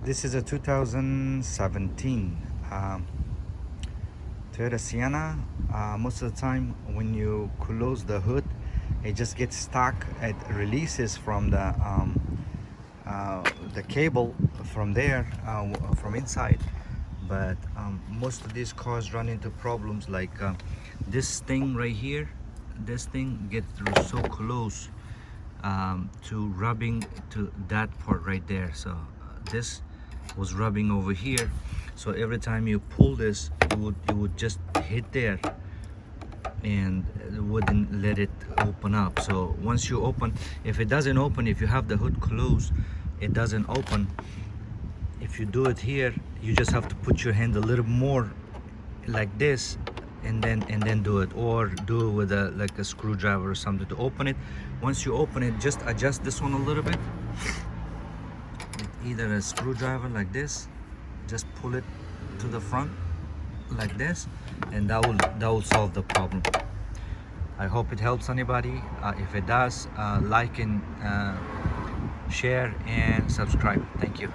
This is a 2017 Toyota Sienna. Most of the time when you close the hood, it just gets stuck. It releases from the cable from there, from inside. But most of these cars run into problems like this thing right here. This thing gets so close to rubbing to that part right there. So this was rubbing over here, so every time you pull this, it would just hit there and it wouldn't let it open up. So once you open, if it doesn't open, if you have the hood closed, it doesn't open. If you do it here, you just have to put your hand a little more like this, and then do it, or do it with like a screwdriver or something to open it. Once you open it, just adjust this one a little bit, either a screwdriver like this, just pull it to the front like this, and that will solve the problem. I hope it helps anybody. If it does, like and share and subscribe. Thank you.